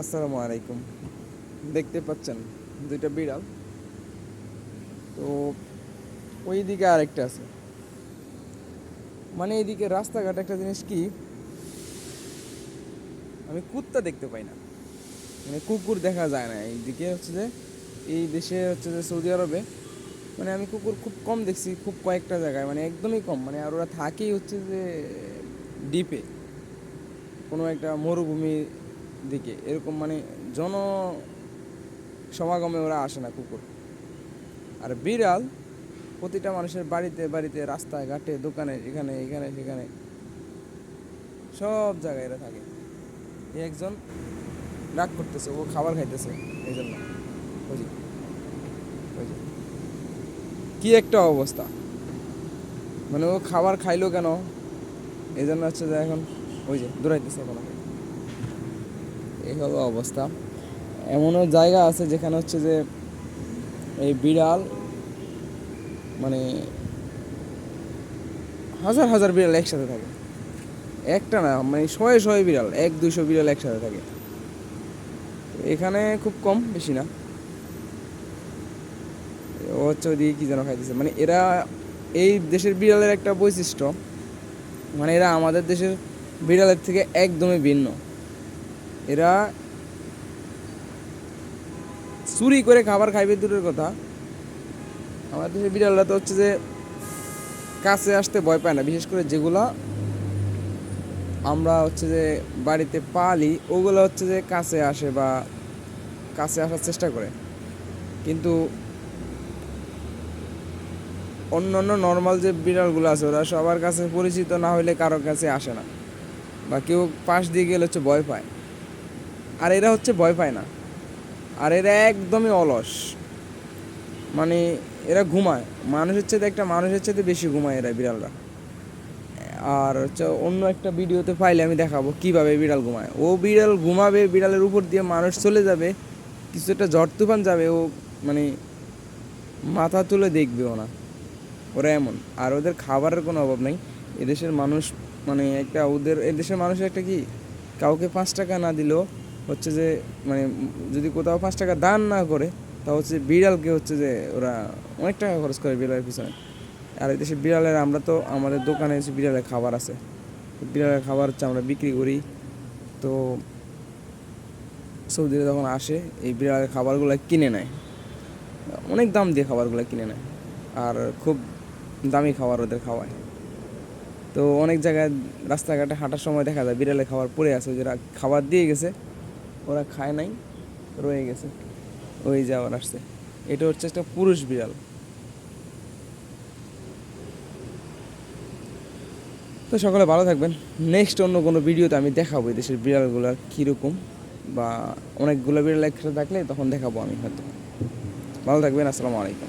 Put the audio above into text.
আসসালামু আলাইকুম। দেখতে পাচ্ছেন দুইটা বিড়াল। তো ওই দিকে আরেকটা আছে। মানে এইদিকে রাস্তাঘাট একটা জিনিস কি, আমি কুত্তা দেখতে পাই না, মানে কুকুর দেখা যায় না এইদিকে। হচ্ছে যে এই দেশে হচ্ছে যে সৌদি আরবে, মানে আমি কুকুর খুব কম দেখছি, খুব কয়েকটা জায়গায়, মানে একদমই কম। মানে আর ওরা থাকেই হচ্ছে যে দ্বীপে, কোনো একটা মরুভূমি দিকে, এরকম মানে জন সমাগমে ওরা আসে না কুকুর। আর বিড়াল প্রতিটা মানুষের বাড়িতে বাড়িতে, রাস্তায় ঘাটে, দোকানে, এখানে এখানে সেখানে, সব জায়গায় এরা থাকে। এই একজন রাগ করতেছে, ও খাবার খাইতেছে, এই জন্য। ওই যে, ওই যে, কি একটা অবস্থা! মানে ও খাবার খাইলো কেন, এই জন্য হচ্ছে যে এখন ওই যে দৌড়াইতেছে এখন ওকে। এই হলো অবস্থা। এমনও জায়গা আছে যেখানে হচ্ছে যে এই বিড়াল, মানে হাজার হাজার বিড়াল একসাথে থাকে। একটা না, মানে শয়ে শয়ে বিড়াল, 100-200 বিড়াল একসাথে থাকে। এখানে খুব কম, বেশি না। ও হচ্ছে ওইদিকে কি যেন খাইতেছে। মানে এরা, এই দেশের বিড়ালের একটা বৈশিষ্ট্য, মানে এরা আমাদের দেশের বিড়ালের থেকে একদমই ভিন্ন। এরা চুরি করে খাবার খাইবে দূরের কথা, আমাদের দেশের বিড়ালরা তো হচ্ছে যে কাছে আসতে ভয় পায় না। বিশেষ করে যেগুলা আমরা হচ্ছে যে বাড়িতে পালি, ওগুলো হচ্ছে যে কাছে আসে বা কাছে আসার চেষ্টা করে। কিন্তু অন্য অন্য নর্মাল যে বিড়ালগুলো আছে, ওরা সবার কাছে পরিচিত না হইলে কারোর কাছে আসে না, বা কেউ পাশ দিয়ে গেলে হচ্ছে ভয় পায়। আর এরা হচ্ছে ভয় পায় না, আর এরা একদমই অলস। মানে এরা ঘুমায় মানুষের চাইতে, একটা মানুষের চাইতে বেশি ঘুমায় এরা বিড়ালরা। আর হচ্ছে অন্য একটা ভিডিওতে পাইলে আমি দেখাবো কিভাবে বিড়াল ঘুমায়। ও বিড়াল ঘুমাবে, বিড়ালের উপর দিয়ে মানুষ চলে যাবে, কিছু একটা ঝড় তুফান যাবে, ও মানে মাথা তুলে দেখবেও না। ওরা এমন। আর ওদের খাবারের কোনো অভাব নেই। এদেশের মানুষ, মানে একটা ওদের এদেশের মানুষের একটা কি, কাউকে 5 টাকা না দিলেও হচ্ছে যে, মানে যদি কোথাও 5 টাকা দান না করে, তা হচ্ছে বিড়ালকে হচ্ছে যে ওরা অনেক টাকা খরচ করে বিড়ালের পিছনে। আর এই দেশের বিড়ালের, আমরা তো আমাদের দোকানে হচ্ছে বিড়ালের খাবার আছে, বিড়ালের খাবার হচ্ছে আমরা বিক্রি করি। তো সৌদিরা যখন আসে, এই বিড়ালের খাবারগুলো কিনে নেয়, অনেক দাম দিয়ে খাবারগুলো কিনে নেয়। আর খুব দামি খাবার ওদের খাওয়ায়। তো অনেক জায়গায় রাস্তাঘাটে হাঁটার সময় দেখা যায় বিড়ালের খাবার পড়ে আছে, যারা খাবার দিয়ে গেছে, ওরা খায় নাই, রয়ে গেছে। ওই যে আবার আসছে। এটা হচ্ছে একটা পুরুষ বিড়াল। তো সকলে ভালো থাকবেন। নেক্সট অন্য কোনো ভিডিওতে আমি দেখাবো এই দেশের বিড়ালগুলো কীরকম, বা অনেকগুলো বিড়াল একসাথে থাকলে তখন দেখাবো আমি হয়তো। ভালো থাকবেন। আসসালামু আলাইকুম।